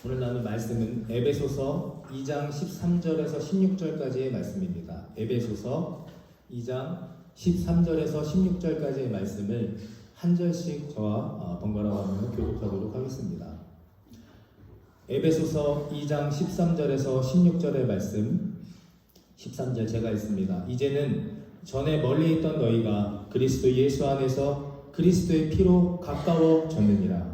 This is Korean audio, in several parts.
오늘 나눌 말씀은 에베소서 2장 13절에서 16절까지의 말씀입니다. 에베소서 2장 13절에서 16절까지의 말씀을 한 절씩 저와 번갈아 가며 교독하도록 하겠습니다. 에베소서 2장 13절에서 16절의 말씀, 13절 제가 읽습니다. 이제는 전에 멀리 있던 너희가 그리스도 예수 안에서 그리스도의 피로 가까워졌느니라.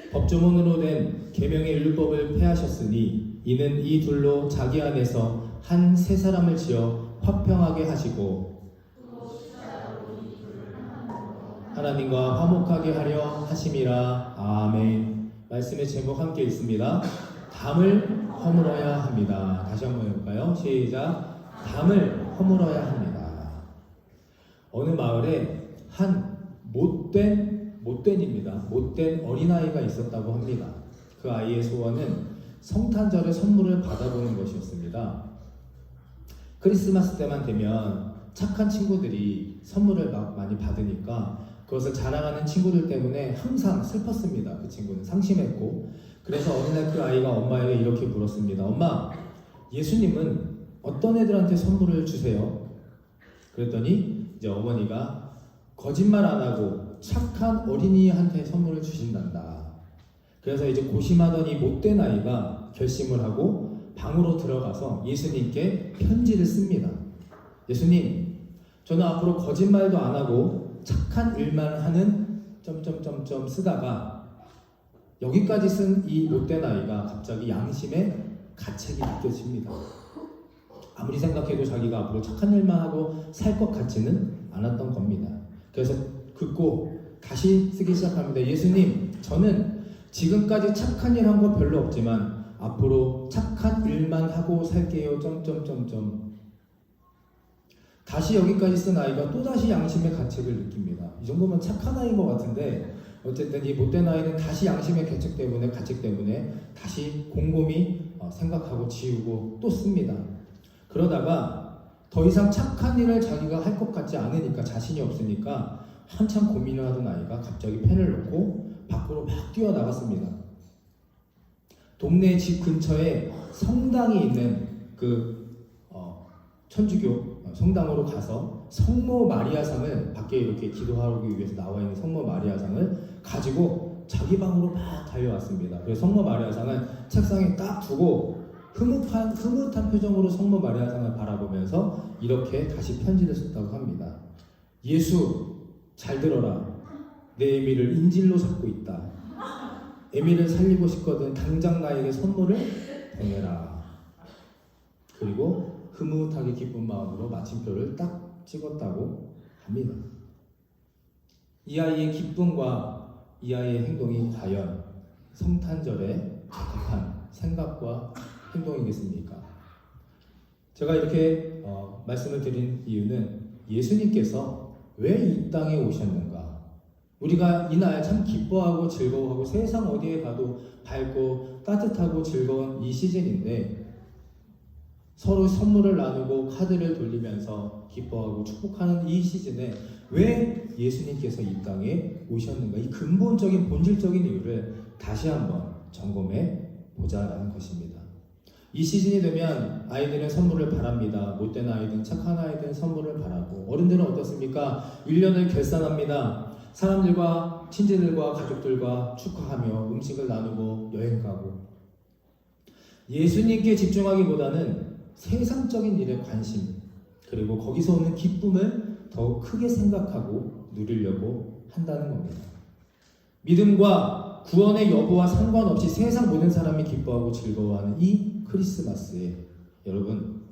법조문으로 된 계명의 율법을 폐하셨으니 이는 이 둘로 자기 안에서 한 새 사람을 지어 화평하게 하시고 하나님과 화목하게 하려 하심이라. 아멘. 말씀의 제목 함께 읽습니다. 담을 허물어야 합니다. 다시 한번 해볼까요? 시작. 담을 허물어야 합니다. 어느 마을에 한 못된 어린아이가 있었다고 합니다. 그 아이의 소원은 성탄절에 선물을 받아보는 것이었습니다. 크리스마스 때만 되면 착한 친구들이 선물을 많이 받으니까 그것을 자랑하는 친구들 때문에 항상 슬펐습니다. 그 친구는 상심했고, 그래서 어느 날 그 아이가 엄마에게 이렇게 물었습니다. 엄마, 예수님은 어떤 애들한테 선물을 주세요? 그랬더니 이제 어머니가 거짓말 안 하고 착한 어린이한테 선물을 주신단다. 그래서 이제 고심하던 이 못된 아이가 결심을 하고 방으로 들어가서 예수님께 편지를 씁니다. 예수님, 저는 앞으로 거짓말도 안 하고 착한 일만 하는 쓰다가 여기까지 쓴 이 못된 아이가 갑자기 양심의 가책이 느껴집니다. 아무리 생각해도 자기가 앞으로 착한 일만 하고 살 것 같지는 않았던 겁니다. 그래서 긋고 다시 쓰기 시작합니다. 예수님, 저는 지금까지 착한 일 한 거 별로 없지만 앞으로 착한 일만 하고 살게요. 다시 여기까지 쓴 아이가 또다시 양심의 가책을 느낍니다. 이 정도면 착한 아이인 것 같은데 어쨌든 이 못된 아이는 다시 양심의 가책 때문에 다시 곰곰이 생각하고 지우고 또 씁니다. 그러다가 더 이상 착한 일을 자기가 할 것 같지 않으니까, 자신이 없으니까 한참 고민을 하던 아이가 갑자기 펜을 놓고 밖으로 막 뛰어나갔습니다. 동네 집 근처에 성당이 있는 천주교 성당으로 가서 성모 마리아상을, 밖에 이렇게 기도하기 위해서 나와 있는 성모 마리아상을 가지고 자기 방으로 막 달려왔습니다. 그래서 성모 마리아상을 책상에 딱 두고 흐뭇한 표정으로 성모 마리아상을 바라보면서 이렇게 다시 편지를 썼다고 합니다. 예수, 잘 들어라. 내 에미를 인질로 잡고 있다. 에미를 살리고 싶거든 당장 나에게 선물을 보내라. 그리고 흐뭇하게 기쁜 마음으로 마침표를 딱 찍었다고 합니다. 이 아이의 기쁨과 이 아이의 행동이 과연 성탄절에 적합한 생각과 행동이겠습니까? 제가 이렇게 말씀을 드린 이유는 예수님께서 왜 이 땅에 오셨는가? 우리가 이날 참 기뻐하고 즐거워하고 세상 어디에 가도 밝고 따뜻하고 즐거운 이 시즌인데, 서로 선물을 나누고 카드를 돌리면서 기뻐하고 축복하는 이 시즌에 왜 예수님께서 이 땅에 오셨는가? 이 근본적인 본질적인 이유를 다시 한번 점검해 보자라는 것입니다. 이 시즌이 되면 아이들은 선물을 바랍니다. 못된 아이든 착한 아이든 선물을 바라고, 어른들은 어떻습니까? 1년을 결산합니다. 사람들과 친지들과 가족들과 축하하며 음식을 나누고 여행 가고, 예수님께 집중하기보다는 세상적인 일에 관심, 그리고 거기서 오는 기쁨을 더 크게 생각하고 누리려고 한다는 겁니다. 믿음과 구원의 여부와 상관없이 세상 모든 사람이 기뻐하고 즐거워하는 이 크리스마스에 여러분,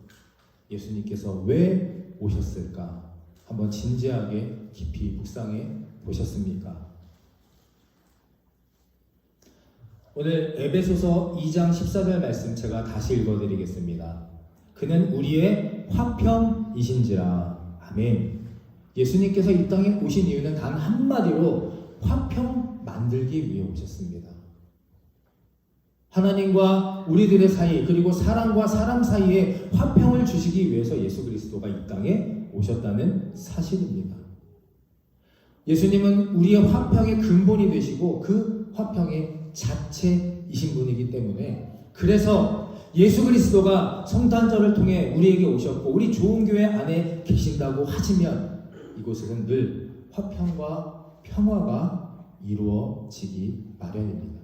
예수님께서 왜 오셨을까? 한번 진지하게 깊이 묵상해 보셨습니까? 오늘 에베소서 2장 14절 말씀 제가 다시 읽어드리겠습니다. 그는 우리의 화평이신지라. 아멘. 예수님께서 이 땅에 오신 이유는 단 한마디로 화평 만들기 위해 오셨습니다. 하나님과 우리들의 사이, 그리고 사람과 사람 사이에 화평을 주시기 위해서 예수 그리스도가 이 땅에 오셨다는 사실입니다. 예수님은 우리의 화평의 근본이 되시고 그 화평의 자체이신 분이기 때문에, 그래서 예수 그리스도가 성탄절을 통해 우리에게 오셨고 우리 좋은 교회 안에 계신다고 하시면 이곳에는 늘 화평과 평화가 이루어지기 마련입니다.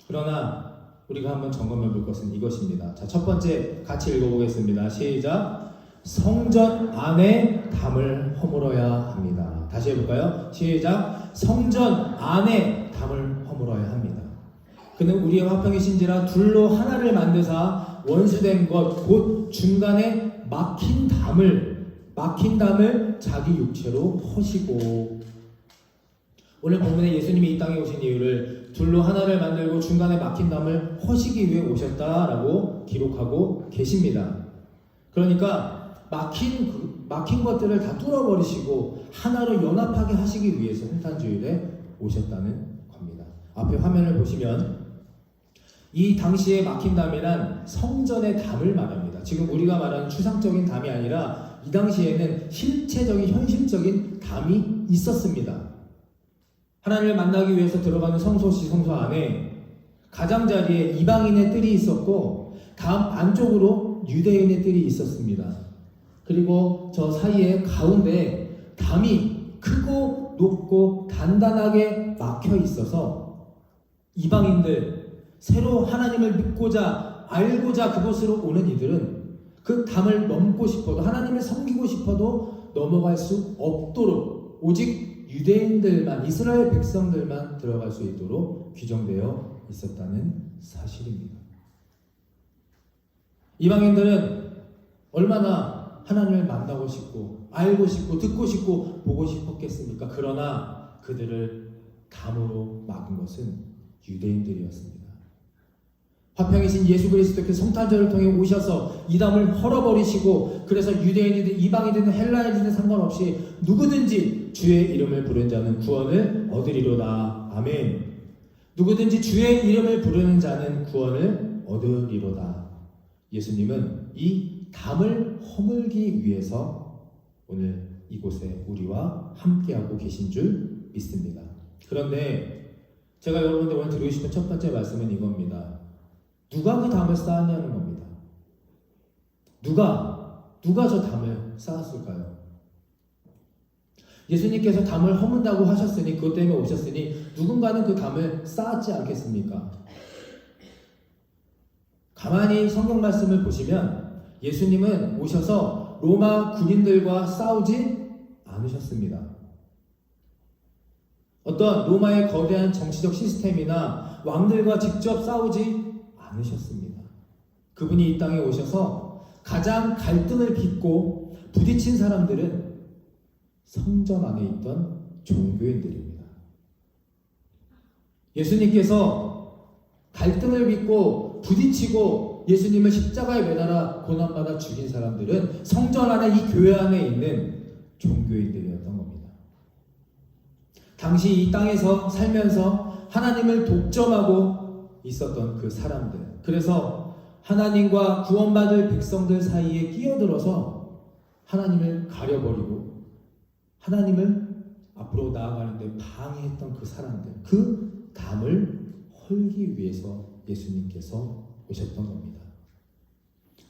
그러나 우리가 한번 점검해 볼 것은 이것입니다. 자, 첫 번째 같이 읽어보겠습니다. 시작. 성전 안에 담을 허물어야 합니다. 다시 해볼까요? 시작. 성전 안에 담을 허물어야 합니다. 그는 우리의 화평이신지라 둘로 하나를 만드사 원수된 것 곧 중간에 막힌 담을 자기 육체로 허시고. 오늘 본문에 예수님이 이 땅에 오신 이유를 둘로 하나를 만들고 중간에 막힌 담을 허시기 위해 오셨다라고 기록하고 계십니다. 그러니까 막힌 것들을 다 뚫어버리시고 하나로 연합하게 하시기 위해서 성탄주일에 오셨다는 겁니다. 앞에 화면을 보시면 이 당시에 막힌 담이란 성전의 담을 말합니다. 지금 우리가 말하는 추상적인 담이 아니라 이 당시에는 실체적인 현실적인 담이 있었습니다. 하나님을 만나기 위해서 들어가는 성소 안에 가장자리에 이방인의 뜰이 있었고 담 안쪽으로 유대인의 뜰이 있었습니다. 그리고 저 사이에 가운데 담이 크고 높고 단단하게 막혀 있어서 이방인들, 새로 하나님을 믿고자 알고자 그곳으로 오는 이들은 그 담을 넘고 싶어도, 하나님을 섬기고 싶어도 넘어갈 수 없도록 오직 유대인들만, 이스라엘 백성들만 들어갈 수 있도록 규정되어 있었다는 사실입니다. 이방인들은 얼마나 하나님을 만나고 싶고 알고 싶고 듣고 싶고 보고 싶었겠습니까? 그러나 그들을 담으로 막은 것은 유대인들이었습니다. 화평이신 예수 그리스도께서 성탄절을 통해 오셔서 이 담을 헐어버리시고, 그래서 유대인이든 이방인이든 헬라인이든 상관없이 누구든지 주의 이름을 부르는 자는 구원을 얻으리로다. 아멘. 누구든지 주의 이름을 부르는 자는 구원을 얻으리로다. 예수님은 이 담을 허물기 위해서 오늘 이곳에 우리와 함께하고 계신 줄 믿습니다. 그런데 제가 여러분들 오늘 드리고 싶은 첫 번째 말씀은 이겁니다. 누가 그 담을 쌓았냐는 겁니다. 누가 저 담을 쌓았을까요? 예수님께서 담을 허문다고 하셨으니, 그것 때문에 오셨으니 누군가는 그 담을 쌓았지 않겠습니까? 가만히 성경 말씀을 보시면 예수님은 오셔서 로마 군인들과 싸우지 않으셨습니다. 어떤 로마의 거대한 정치적 시스템이나 왕들과 직접 싸우지 않으셨습니다. 그분이 이 땅에 오셔서 가장 갈등을 빚고 부딪힌 사람들은 성전 안에 있던 종교인들입니다. 예수님께서 갈등을 빚고 부딪히고 예수님을 십자가에 매달아 고난받아 죽인 사람들은 성전 안에, 이 교회 안에 있는 종교인들이었던 겁니다. 당시 이 땅에서 살면서 하나님을 독점하고 있었던 그 사람들, 그래서 하나님과 구원받을 백성들 사이에 끼어들어서 하나님을 가려버리고 하나님을 앞으로 나아가는데 방해했던 그 사람들, 그 담을 헐기 위해서 예수님께서 오셨던 겁니다.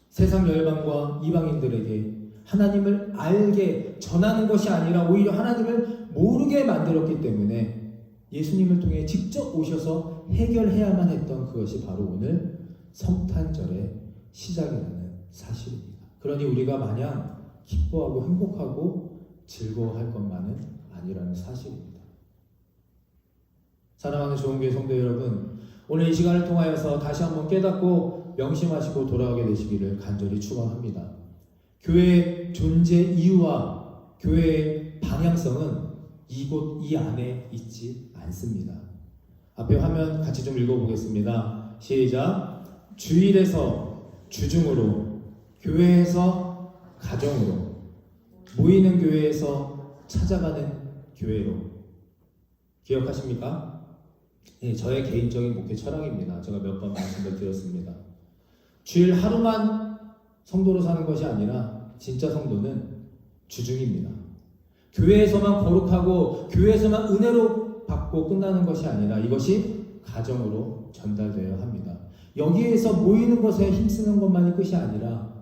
세상 열방과 이방인들에게 하나님을 알게 전하는 것이 아니라 오히려 하나님을 모르게 만들었기 때문에 예수님을 통해 직접 오셔서 해결해야만 했던 그것이 바로 오늘 성탄절의 시작이라는 사실입니다. 그러니 우리가 마냥 기뻐하고 행복하고 즐거워할 것만은 아니라는 사실입니다. 사랑하는 좋은교회 성도 여러분, 오늘 이 시간을 통하여서 다시 한번 깨닫고 명심하시고 돌아가게 되시기를 간절히 축원합니다. 교회의 존재 이유와 교회의 방향성은 이 안에 있지 않습니다. 앞에 화면 같이 좀 읽어보겠습니다. 시작. 주일에서 주중으로, 교회에서 가정으로, 모이는 교회에서 찾아가는 교회로. 기억하십니까? 예, 저의 개인적인 목회 철학입니다. 제가 몇 번 말씀을 드렸습니다. 주일 하루만 성도로 사는 것이 아니라 진짜 성도는 주중입니다. 교회에서만 거룩하고 교회에서만 은혜로 받고 끝나는 것이 아니라 이것이 가정으로 전달되어야 합니다. 여기에서 모이는 것에 힘쓰는 것만이 끝이 아니라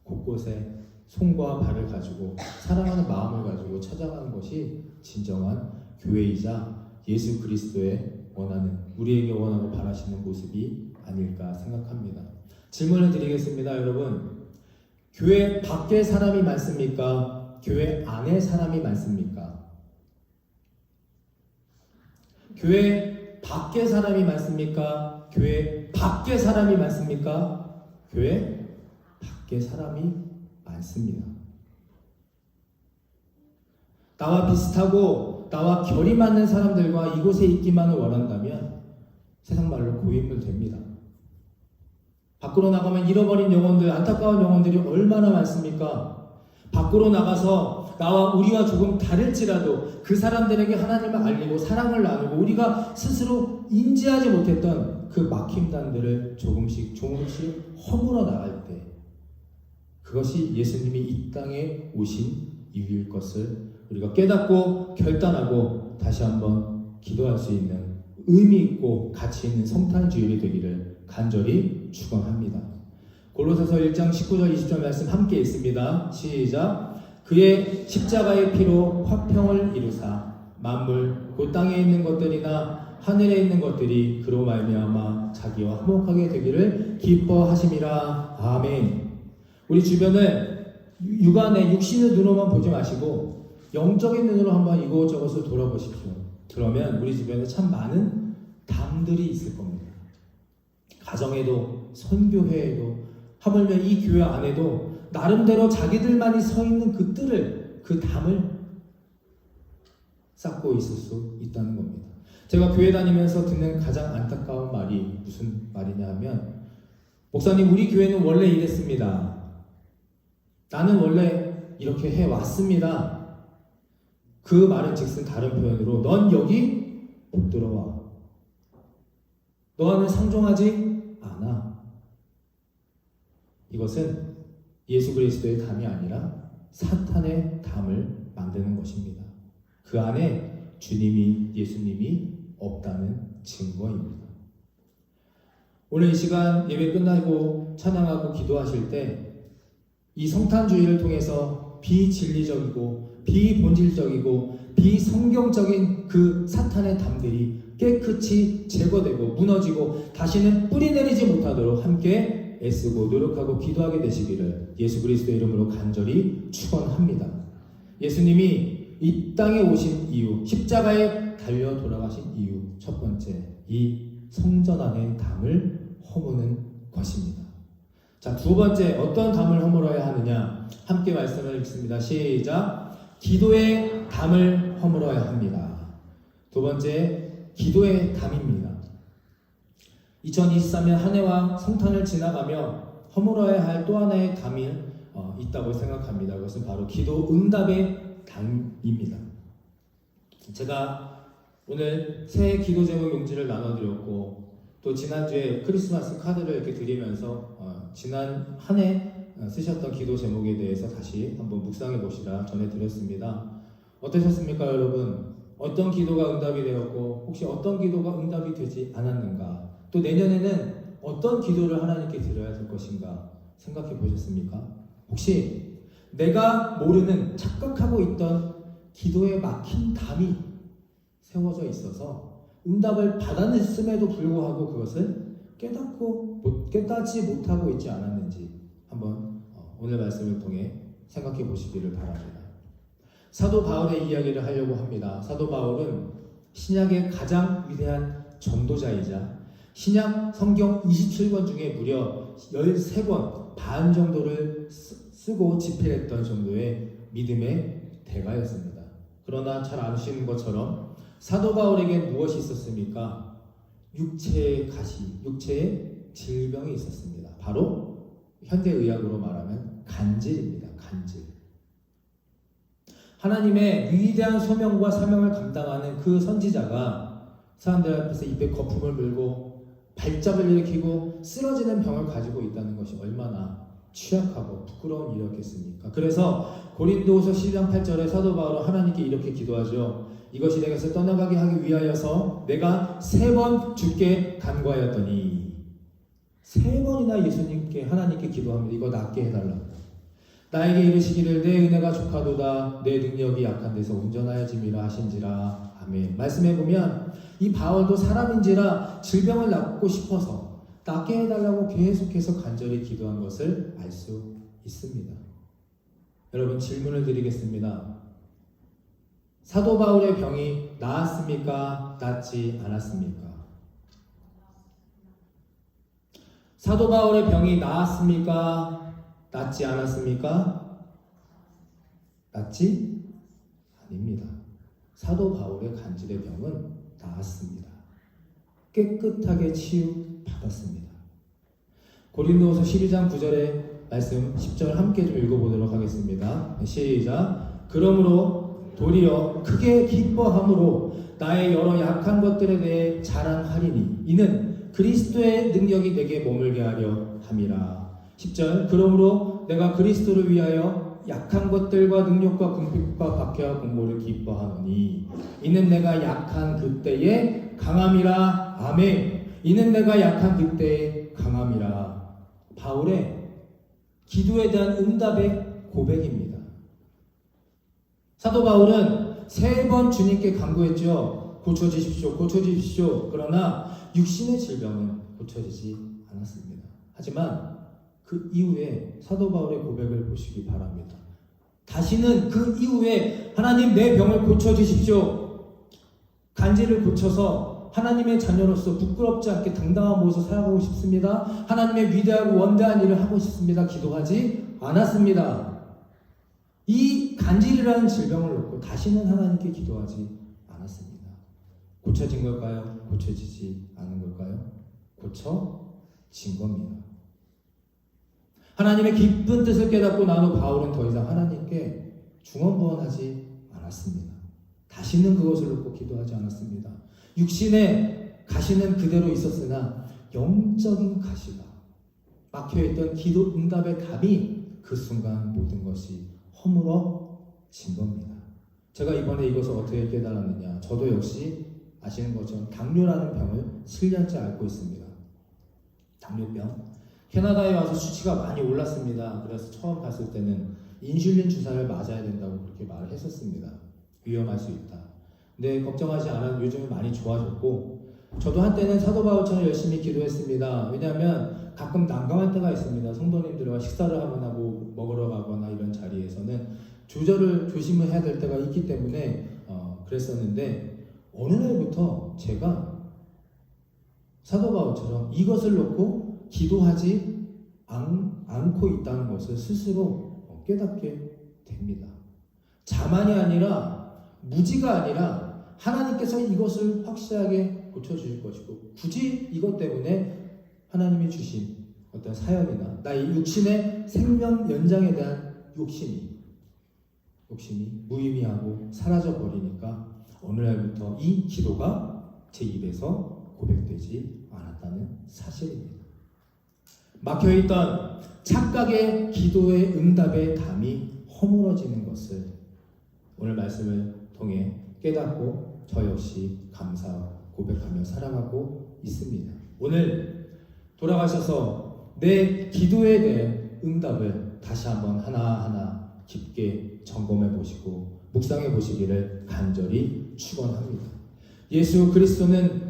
곳곳에 손과 발을 가지고 사랑하는 마음을 가지고 찾아가는 것이 진정한 교회이자 예수 그리스도의 원하는, 우리에게 원하고 바라시는 모습이 아닐까 생각합니다. 질문을 드리겠습니다. 여러분, 교회 밖에 사람이 많습니까? 교회 안에 사람이 많습니까? 교회 밖에 사람이 많습니까? 교회 밖에 사람이 많습니까? 교회 밖에 사람이 많습니다. 나와 비슷하고 나와 결이 맞는 사람들과 이곳에 있기만을 원한다면 세상 말로 고인물 됩니다. 밖으로 나가면 잃어버린 영혼들, 안타까운 영혼들이 얼마나 많습니까? 밖으로 나가서 나와 우리와 조금 다를지라도 그 사람들에게 하나님을 알리고 사랑을 나누고 우리가 스스로 인지하지 못했던 그 막힘단들을 조금씩 허물어 나갈 때 그것이 예수님이 이 땅에 오신 이유일 것을 우리가 깨닫고 결단하고 다시 한번 기도할 수 있는 의미 있고 가치 있는 성탄주일이 되기를 간절히 축원합니다. 골로새서 1장 19절 20절 말씀 함께 있습니다. 시작. 그의 십자가의 피로 화평을 이루사 만물 곧 땅에 있는 것들이나 하늘에 있는 것들이 그로 말미암아 자기와 화목하게 되기를 기뻐하심이라. 아멘. 우리 주변을 육안의 육신의 눈으로만 보지 마시고 영적인 눈으로 한번 이곳저곳을 돌아보십시오. 그러면 우리 주변에 참 많은 담들이 있을 겁니다. 가정에도 선교회에도 하물며 이 교회 안에도 나름대로 자기들만이 서 있는 그 뜰을, 그 담을 쌓고 있을 수 있다는 겁니다. 제가 교회 다니면서 듣는 가장 안타까운 말이 무슨 말이냐 하면, 목사님 우리 교회는 원래 이랬습니다. 나는 원래 이렇게 해왔습니다. 그 말은 즉슨 다른 표현으로 넌 여기 못 들어와. 너와는 상종하지 않아. 이것은 예수 그리스도의 담이 아니라 사탄의 담을 만드는 것입니다. 그 안에 주님이, 예수님이 없다는 증거입니다. 오늘 이 시간 예배 끝나고 찬양하고 기도하실 때 이 성탄주의를 통해서 비진리적이고 비본질적이고 비성경적인 그 사탄의 담들이 깨끗이 제거되고 무너지고 다시는 뿌리내리지 못하도록 함께 애쓰고 노력하고 기도하게 되시기를 예수 그리스도의 이름으로 간절히 축원합니다. 예수님이 이 땅에 오신 이유, 십자가에 달려 돌아가신 이유, 첫 번째, 이 성전 안의 담을 허무는 것입니다. 자, 두 번째, 어떤 담을 허물어야 하느냐? 함께 말씀을 읽습니다. 시작. 기도의 담을 허물어야 합니다. 두 번째, 기도의 담입니다. 2023년 한 해와 성탄을 지나가며 허물어야 할 또 하나의 담이 있다고 생각합니다. 그것은 바로 기도 응답의 담입니다. 제가 오늘 새해 기도 제목 용지를 나눠드렸고 또 지난주에 크리스마스 카드를 이렇게 드리면서 지난 한 해 쓰셨던 기도 제목에 대해서 다시 한번 묵상해 보시라 전해드렸습니다. 어떠셨습니까, 여러분? 어떤 기도가 응답이 되었고 혹시 어떤 기도가 응답이 되지 않았는가? 또 내년에는 어떤 기도를 하나님께 드려야 될 것인가 생각해 보셨습니까? 혹시 내가 모르는 착각하고 있던 기도에 막힌 담이 세워져 있어서 응답을 받았음에도 불구하고 그것을 깨닫지 못하고 있지 않았는지 한번 오늘 말씀을 통해 생각해 보시기를 바랍니다. 사도 바울의 이야기를 하려고 합니다. 사도 바울은 신약의 가장 위대한 전도자이자 신약 성경 27권 중에 무려 13권 반 정도를 쓰고 집필했던 정도의 믿음의 대가였습니다. 그러나 잘 아시는 것처럼 사도 바울에게 무엇이 있었습니까? 육체의 가시, 육체의 질병이 있었습니다. 바로 현대의학으로 말하면 간질입니다. 간질. 하나님의 위대한 소명과 사명을 감당하는 그 선지자가 사람들 앞에서 입에 거품을 물고 발작을 일으키고 쓰러지는 병을 가지고 있다는 것이 얼마나 취약하고 부끄러운 일이었겠습니까? 그래서 고린도후서 12장 8절에 사도 바울은 하나님께 이렇게 기도하죠. 이것이 내게서 떠나가게 하기 위하여서 내가 3번 주께 간구하였더니, 3번이나 예수님께 하나님께 기도합니다. 이거 낫게 해달라고. 나에게 이르시기를 내 은혜가 족하도다 내 능력이 약한 데서 온전하여짐이라 하신지라. 아멘. 말씀해 보면 이 바울도 사람인지라 질병을 낫고 싶어서 낫게 해달라고 계속해서 간절히 기도한 것을 알 수 있습니다. 여러분, 질문을 드리겠습니다. 사도 바울의 병이 나았습니까? 낫지 않았습니까? 사도 바울의 병이 나았습니까? 낫지 않았습니까? 낫지? 아닙니다. 사도 바울의 간질의 병은 나았습니다. 깨끗하게 치유받았습니다. 고린도후서 12장 9절의 말씀 10절 함께 좀 읽어보도록 하겠습니다. 시작. 그러므로 도리어 크게 기뻐함으로 나의 여러 약한 것들에 대해 자랑하리니 이는 그리스도의 능력이 내게 머물게 하려 함이라. 10절. 그러므로 내가 그리스도를 위하여 약한 것들과 능력과 궁핍과 박해와 공고를 기뻐하노니 이는 내가 약한 그때의 강함이라. 아멘. 이는 내가 약한 그때의 강함이라. 바울의 기도에 대한 응답의 고백입니다. 사도 바울은 3번 주님께 간구했죠. 고쳐주십시오, 고쳐주십시오. 그러나 육신의 질병은 고쳐지지 않았습니다. 하지만 그 이후에 사도 바울의 고백을 보시기 바랍니다. 다시는 그 이후에 하나님 내 병을 고쳐주십시오. 간질을 고쳐서 하나님의 자녀로서 부끄럽지 않게 당당한 모습으로 살아가고 싶습니다. 하나님의 위대하고 원대한 일을 하고 싶습니다. 기도하지 않았습니다. 이 간질이라는 질병을 놓고 다시는 하나님께 기도하지 않았습니다. 고쳐진 걸까요? 고쳐지지 않은 걸까요? 고쳐진 겁니다. 하나님의 깊은 뜻을 깨닫고 난 후 바울은 더 이상 하나님께 중언부언하지 않았습니다. 다시는 그것을 놓고 기도하지 않았습니다. 육신의 가시는 그대로 있었으나 영적인 가시가 막혀있던 기도 응답의 답이 그 순간 모든 것이 허물어진 겁니다. 제가 이번에 이것을 어떻게 깨달았느냐. 저도 역시 아시는 것처럼 당뇨라는 병을 7년째 앓고 있습니다. 당뇨병. 캐나다에 와서 수치가 많이 올랐습니다. 그래서 처음 갔을 때는 인슐린 주사를 맞아야 된다고 그렇게 말을 했었습니다. 위험할 수 있다. 근데 걱정하지 않아도 요즘은 많이 좋아졌고, 저도 한때는 사도 바울처럼 열심히 기도했습니다. 왜냐하면 가끔 난감할 때가 있습니다. 성도님들과 식사를 하거나 뭐 먹으러 가거나 이런 자리에서는 조절을 조심을 해야 될 때가 있기 때문에 그랬었는데, 어느 날부터 제가 사도 바울처럼 이것을 놓고 기도하지 않고 있다는 것을 스스로 깨닫게 됩니다. 자만이 아니라 무지가 아니라 하나님께서 이것을 확실하게 고쳐주실 것이고, 굳이 이것 때문에 하나님이 주신 어떤 사연이나 나의 육신의 생명 연장에 대한 욕심이 무의미하고 사라져 버리니까 어느 날부터 이 기도가 제 입에서 고백되지 않았다는 사실입니다. 막혀있던 착각의 기도의 응답의 담이 허물어지는 것을 오늘 말씀을 통해 깨닫고 저 역시 감사 고백하며 살아가고 있습니다. 오늘 돌아가셔서 내 기도에 대한 응답을 다시 한번 하나하나 깊게 점검해 보시고 묵상해 보시기를 간절히 축원합니다. 예수 그리스도는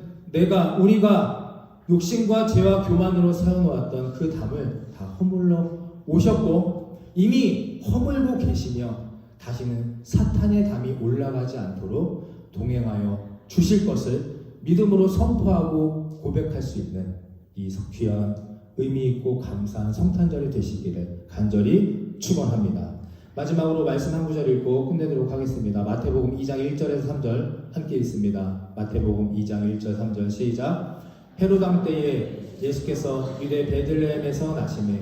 우리가 욕심과 죄와 교만으로 세워놓았던 그 담을 다 허물러 오셨고, 이미 허물고 계시며 다시는 사탄의 담이 올라가지 않도록 동행하여 주실 것을 믿음으로 선포하고 고백할 수 있는 이 귀한 의미 있고 감사한 성탄절이 되시기를 간절히 축원합니다. 마지막으로 말씀 한 구절 읽고 끝내도록 하겠습니다. 마태복음 2장 1절에서 3절 함께 읽습니다. 마태복음 2장 1절 3절 시작. 헤롯 왕 때에 예수께서 유대 베들레헴에서 나시매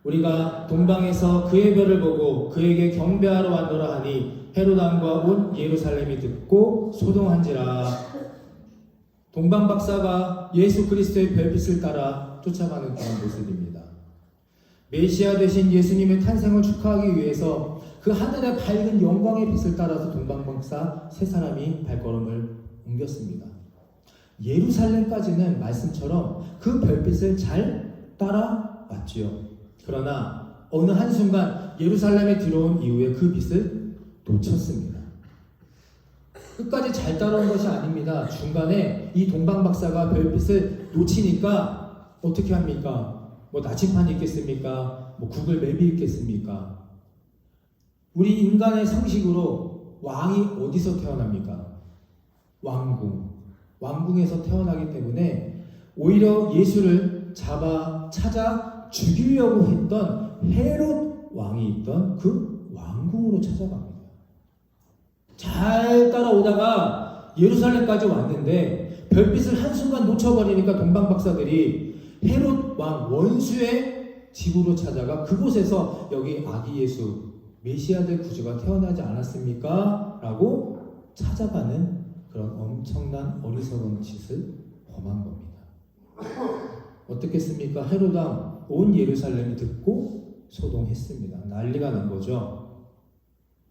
우리가 동방에서 그의 별을 보고 그에게 경배하러 왔노라 하니 헤롯 왕과 온 예루살렘이 듣고 소동한지라. 동방 박사가 예수 그리스도의 별빛을 따라 쫓아가는 그런 모습입니다. 메시아 되신 예수님의 탄생을 축하하기 위해서 그 하늘의 밝은 영광의 빛을 따라서 동방 박사 세 사람이 발걸음을 옮겼습니다. 예루살렘까지는 말씀처럼 그 별빛을 잘 따라왔지요. 그러나 어느 한순간 예루살렘에 들어온 이후에 그 빛을 놓쳤습니다. 끝까지 잘 따라온 것이 아닙니다. 중간에 이 동방 박사가 별빛을 놓치니까 어떻게 합니까? 뭐 나침판이 있겠습니까? 뭐 구글 맵이 있겠습니까? 우리 인간의 상식으로 왕이 어디서 태어납니까? 왕궁에서 태어나기 때문에 오히려 예수를 찾아 죽이려고 했던 헤롯 왕이 있던 그 왕궁으로 찾아갑니다. 잘 따라오다가 예루살렘까지 왔는데 별빛을 한순간 놓쳐버리니까 동방 박사들이 헤롯 왕 원수의 집으로 찾아가 그곳에서 여기 아기 예수 메시아들 구주가 태어나지 않았습니까? 라고 찾아가는 그런 엄청난 어리석은 짓을 범한 겁니다. 어떻겠습니까? 헤롯 왕 온 예루살렘이 듣고 소동했습니다. 난리가 난 거죠.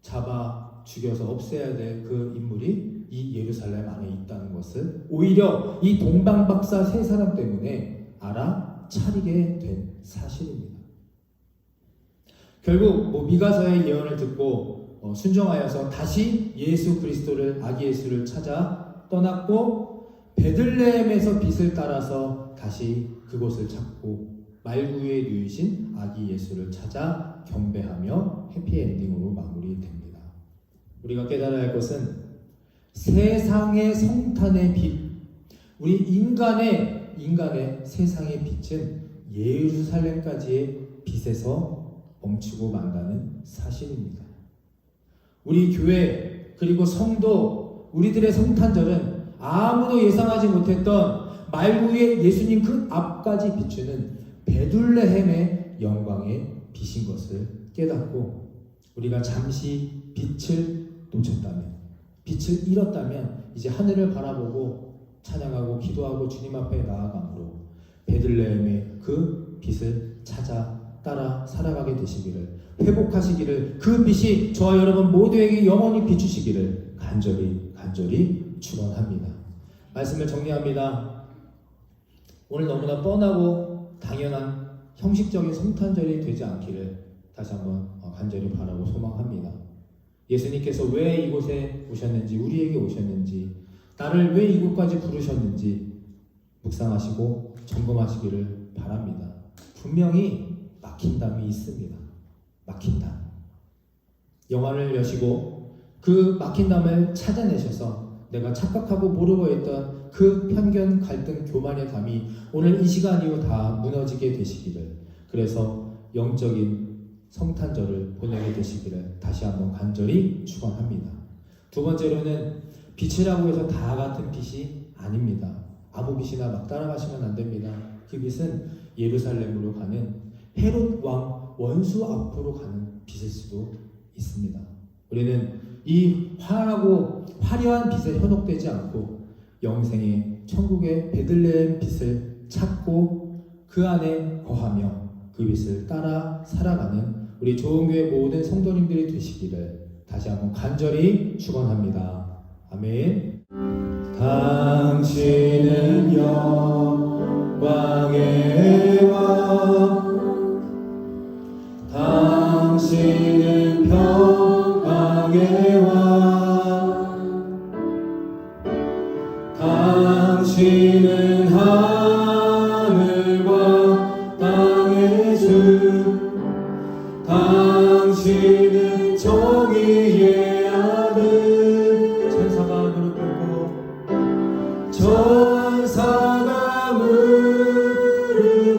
잡아 죽여서 없애야 될 그 인물이 이 예루살렘 안에 있다는 것을 오히려 이 동방 박사 세 사람 때문에 알아차리게 된 사실입니다. 결국 미가서의 예언을 듣고 순종하여서 다시 예수 그리스도를 아기 예수를 찾아 떠났고 베들레헴에서 빛을 따라서 다시 그곳을 찾고 말구유에 누이신 아기 예수를 찾아 경배하며 해피엔딩으로 마무리됩니다. 우리가 깨달아야 할 것은 세상의 성탄의 빛, 우리 인간의 세상의 빛은 예루살렘까지의 빛에서 멈추고 만다는 사실입니다. 우리 교회 그리고 성도 우리들의 성탄절은 아무도 예상하지 못했던 말구유의 예수님 그 앞까지 비추는 베들레헴의 영광의 빛인 것을 깨닫고 우리가 잠시 빛을 놓쳤다면, 빛을 잃었다면 이제 하늘을 바라보고 찬양하고 기도하고 주님 앞에 나아감으로 베들레헴의 그 빛을 찾아 따라 살아가게 되시기를, 회복하시기를, 그 빛이 저와 여러분 모두에게 영원히 비추시기를 간절히 축원합니다. 말씀을 정리합니다. 오늘 너무나 뻔하고 당연한 형식적인 성탄절이 되지 않기를 다시 한번 간절히 바라고 소망합니다. 예수님께서 왜 이곳에 오셨는지, 우리에게 오셨는지, 나를 왜 이곳까지 부르셨는지 묵상하시고 점검하시기를 바랍니다. 분명히 막힌 담이 있습니다. 막힌 담. 영화를 여시고 그 막힌 담을 찾아내셔서 내가 착각하고 모르고 있던 그 편견, 갈등, 교만의 담이 오늘 이 시간 이후 다 무너지게 되시기를, 그래서 영적인 성탄절을 보내게 되시기를 다시 한번 간절히 축원합니다. 두 번째로는 빛이라고 해서 다 같은 빛이 아닙니다. 아부빛이나 막 따라가시면 안 됩니다. 그 빛은 예루살렘으로 가는 헤롯 왕 원수 앞으로 가는 빛일 수도 있습니다. 우리는 이 환하고 화려한 빛에 현혹되지 않고 영생의 천국의 베들레헴 빛을 찾고 그 안에 거하며 그 빛을 따라 살아가는 우리 좋은교회 모든 성도님들이 되시기를 다시 한번 간절히 축원합니다. 아멘. 당신은 영광의 왕, 당신은 평강의 왕, 당신은 하늘과 땅의 주, 당신은 정의의 아들. 천사가 무릎 꿇고, 천사가 무릎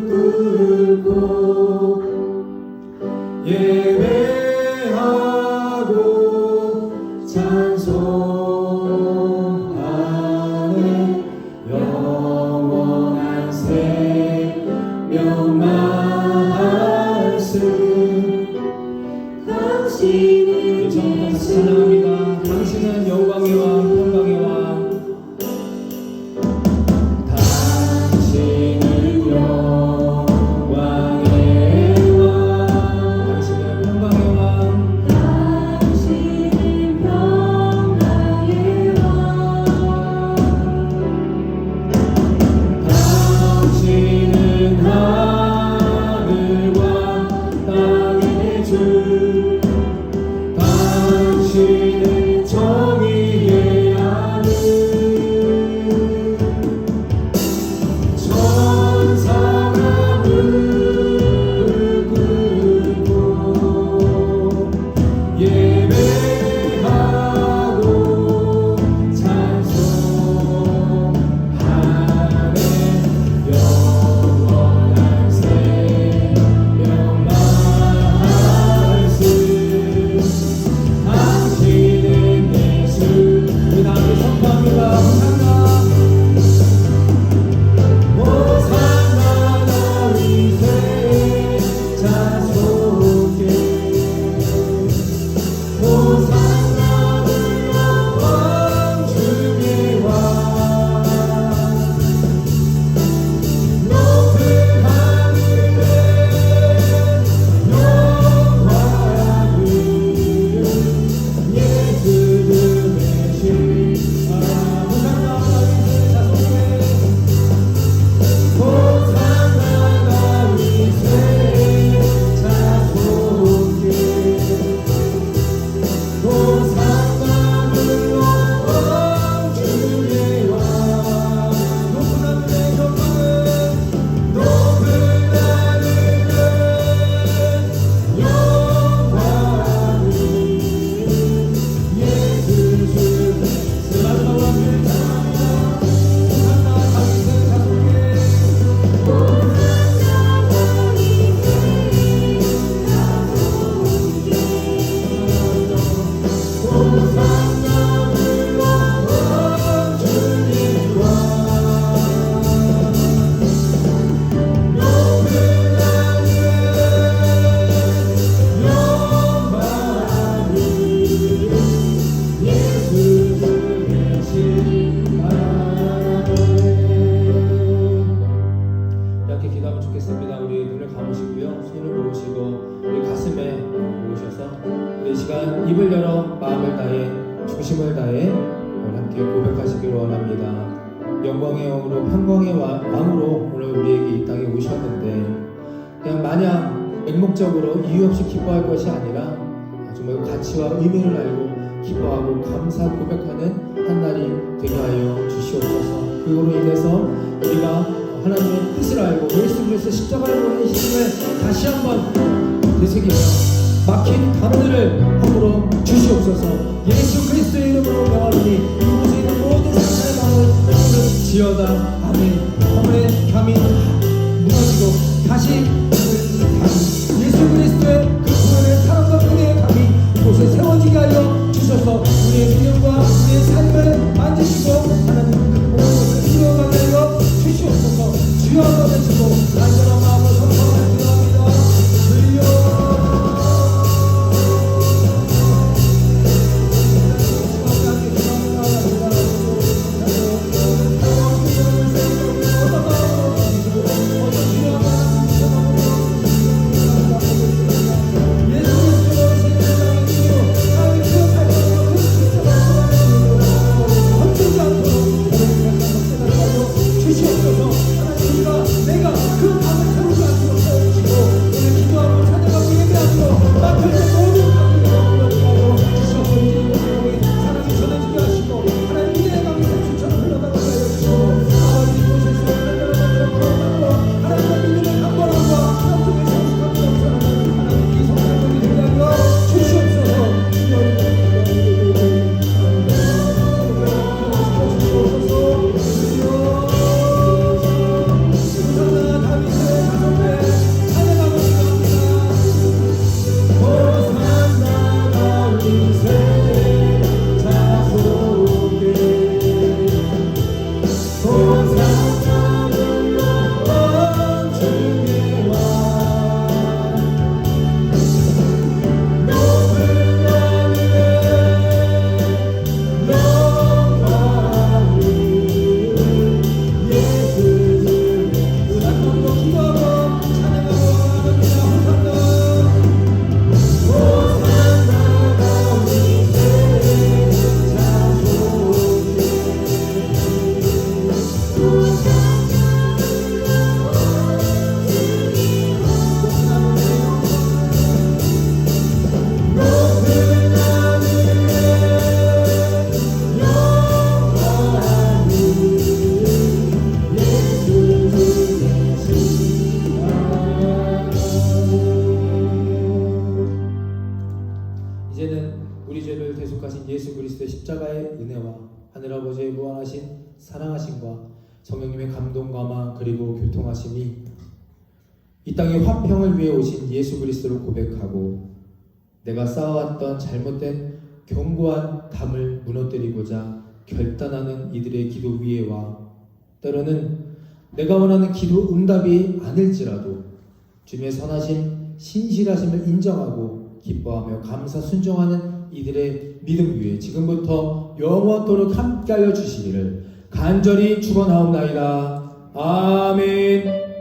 함께 기도하면 좋겠습니다. 우리 눈을 감으시고요, 손을 모으시고 우리 가슴에 모으셔서 우리 이 시간 입을 열어 마음을 다해 중심을 다해 오늘 함께 고백하시기를 원합니다. 영광의 영으로 평강의 왕으로 오늘 우리에게 이 땅에 오셨는데 그냥 마냥 맹목적으로 이유 없이 기뻐할 것이 아니라 정말 가치와 의미를 알고 기뻐하고 감사 고백하는 한 날이 되게 하여 주시옵소서. 그로 인해서 우리가 하나님의 뜻을 알고 예수 그리스도 십자가를 보는 힘을 다시 한번 되새기며 막힌 담들을 허물어 주시옵소서. 예수 그리스도의 이름으로 명하노니 이곳에 있는 모든 사람의 마음을 지어다. 아멘. 허물의 감이 무너지고 다시 예수 그리스도의 그 구원의 사랑과 은혜의 감이 이곳에 세워지게 하여 주셔서 우리의 믿음과 우리의 삶을 만지시고 하나님 그 모든 것을 이루어가게 하여 주시옵소서. 주여 한번 외치고 간절한 마음으로 선포하며 기도합니다. 주여 예수 그리스도의 십자가의 은혜와 하늘아버지의 무한하신 사랑하심과 성령님의 감동감화 그리고 교통하심이 이 땅의 화평을 위해 오신 예수 그리스도를 고백하고 내가 쌓아왔던 잘못된 견고한 담을 무너뜨리고자 결단하는 이들의 기도 위에와 때로는 내가 원하는 기도 응답이 아닐지라도 주님의 선하심 신실하심을 인정하고 기뻐하며 감사 순종하는 이들의 믿음 위에 지금부터 영원토록 함께하여 주시기를 간절히 축원하옵나이다. 아멘.